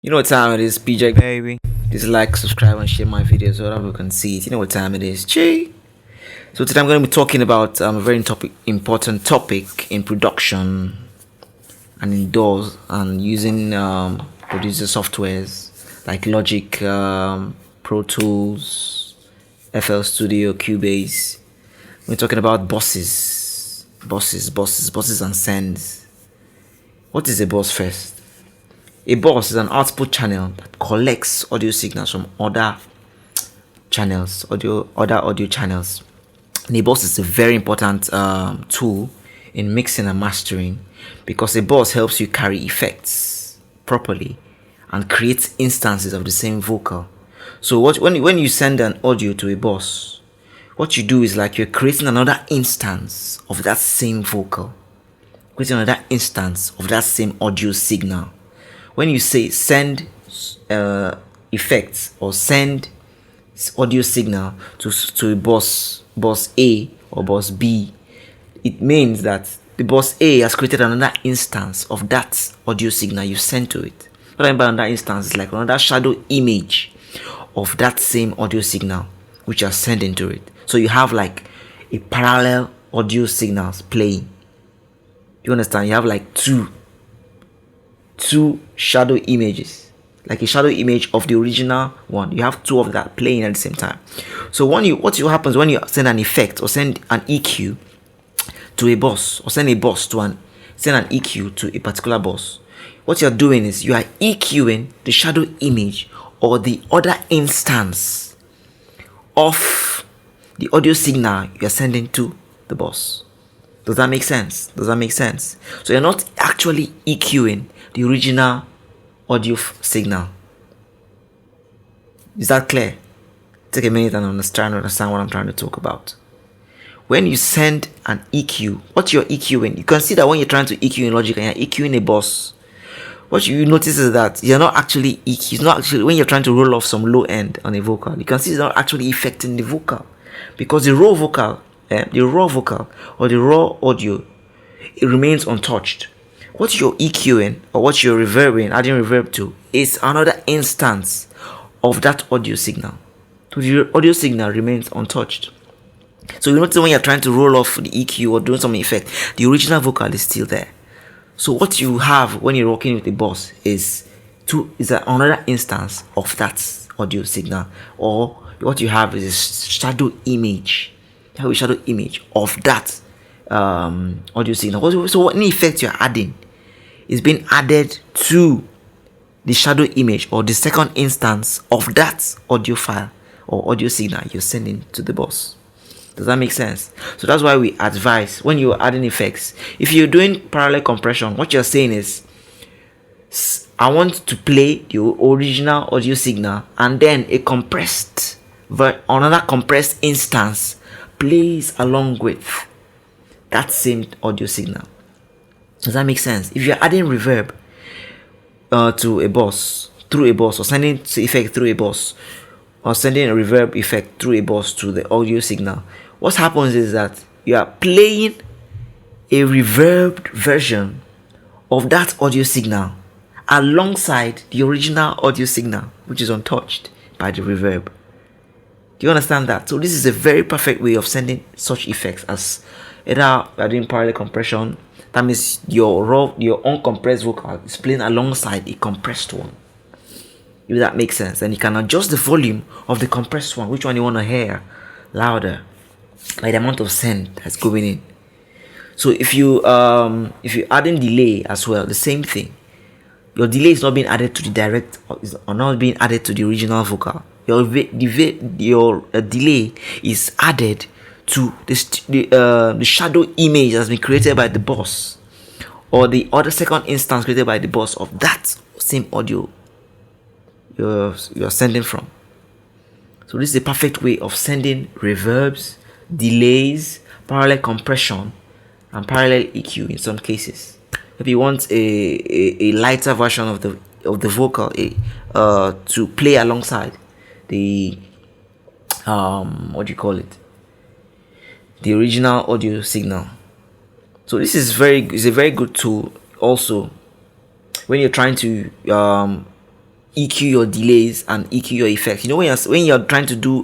You know what time it is, PJ baby. Just like, subscribe, and share my videos so that we can see it. You know what time it is, G. So today I'm going to be talking about a very important topic in production and indoors and using producer softwares like Logic, Pro Tools, FL Studio, Cubase. We're talking about buses, and sends. What is a bus first? A bus is an output channel that collects audio signals from other audio channels. And a bus is a very important tool in mixing and mastering because a bus helps you carry effects properly and create instances of the same vocal. So when you send an audio to a bus, what you do is like you're creating another instance of that same vocal, creating another instance of that same audio signal. When you say send effects or send audio signal to a bus A or bus B, it means that the bus A has created another instance of that audio signal you sent to it. What I mean by another instance is like another shadow image of that same audio signal which you are sending to it. So you have like a parallel audio signals playing. You understand? You have like two shadow images, like a shadow image of the original one. You have two of that playing at the same time. So what happens when you send an effect or send an EQ to a bus, or send an EQ to a particular bus, what you're doing is you are EQing the shadow image or the other instance of the audio signal you're sending to the bus. Does that make sense? So you're not actually EQing the original audio signal. Is that clear? Take a minute and understand what I'm trying to talk about. When you send an EQ, what you're EQing, you can see that when you're trying to EQ in Logic and you're EQing a bus, what you notice is that you're not actually EQ. It's not actually, when you're trying to roll off some low end on a vocal, you can see it's not actually affecting the vocal, because the raw vocal or the raw audio, it remains untouched. What you're EQing or what you're adding reverb to, is another instance of that audio signal. So the audio signal remains untouched. So you notice when you're trying to roll off the EQ or doing some effect, the original vocal is still there. So what you have when you're working with the bus is another instance of that audio signal, or what you have is a shadow image. You have a shadow image of that audio signal. So any effect you're adding is being added to the shadow image or the second instance of that audio file or audio signal you're sending to the bus. Does that make sense? So that's why we advise, when you're adding effects, if you're doing parallel compression, what you're saying is, I want to play the original audio signal and then another compressed instance plays along with that same audio signal. Does that make sense? If you're adding reverb to a bus, through a bus, or sending effect through a bus, or sending a reverb effect through a bus to the audio signal, what happens is that you are playing a reverbed version of that audio signal alongside the original audio signal, which is untouched by the reverb. Do you understand that? So this is a very perfect way of sending such effects, as either you are doing parallel compression. That means your uncompressed vocal is playing alongside a compressed one. If that makes sense, and you can adjust the volume of the compressed one, which one you want to hear louder, by the amount of send that's going in. So if you're adding delay as well, the same thing. Your delay is not being added to the direct, or not being added to the original vocal. Your delay is added to the shadow image that's been created by the bus, or the other second instance created by the bus of that same audio you're sending from. So this is a perfect way of sending reverbs, delays, parallel compression, and parallel EQ in some cases. If you want a lighter version of the vocal to play alongside the the original audio signal. So this is a very good tool also when you're trying to EQ your delays and EQ your effects. You know, when you're trying to do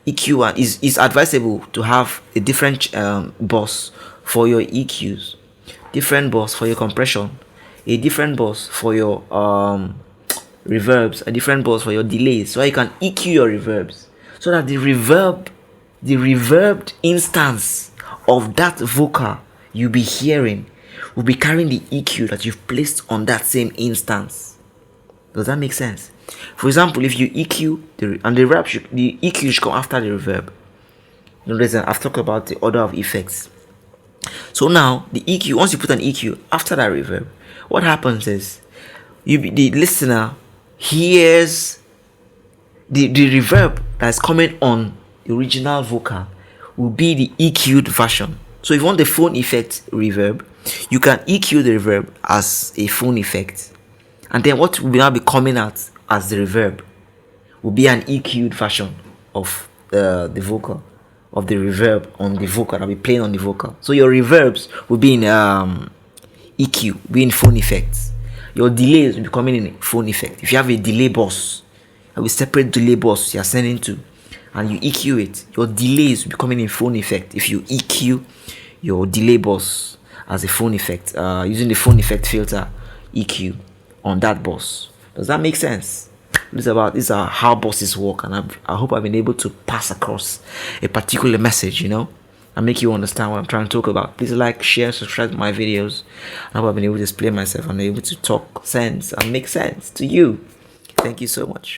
EQ, is advisable to have a different bus for your EQs, different bus for your compression, a different bus for your reverbs, a different bus for your delays, so you can EQ your reverbs, so that the reverbed instance of that vocal you'll be hearing will be carrying the EQ that you've placed on that same instance. Does that make sense? For example, if you EQ the EQ should come after the reverb. I've talked about the order of effects. So now the EQ, once you put an EQ after that reverb, what happens is the listener hears the reverb that's coming on the original vocal will be the EQ'd version. So if you want the phone effect reverb, you can EQ the reverb as a phone effect, and then what will now be coming out as the reverb will be an EQ'd version of the vocal, of the reverb on the vocal that will be playing on the vocal. So your reverbs will be in EQ, be in phone effects. Your delays will be coming in phone effect. If you have a delay bus, I will separate delay bus you are sending to, and you EQ it, your delays will be coming in phone effect. If you EQ your delay bus as a phone effect, using the phone effect filter EQ on that bus. Does that make sense? These are how buses work, and I hope I've been able to pass across a particular message, and make you understand what I'm trying to talk about. Please like, share, subscribe to my videos. I hope I've been able to explain myself and able to talk sense and make sense to you. Thank you so much.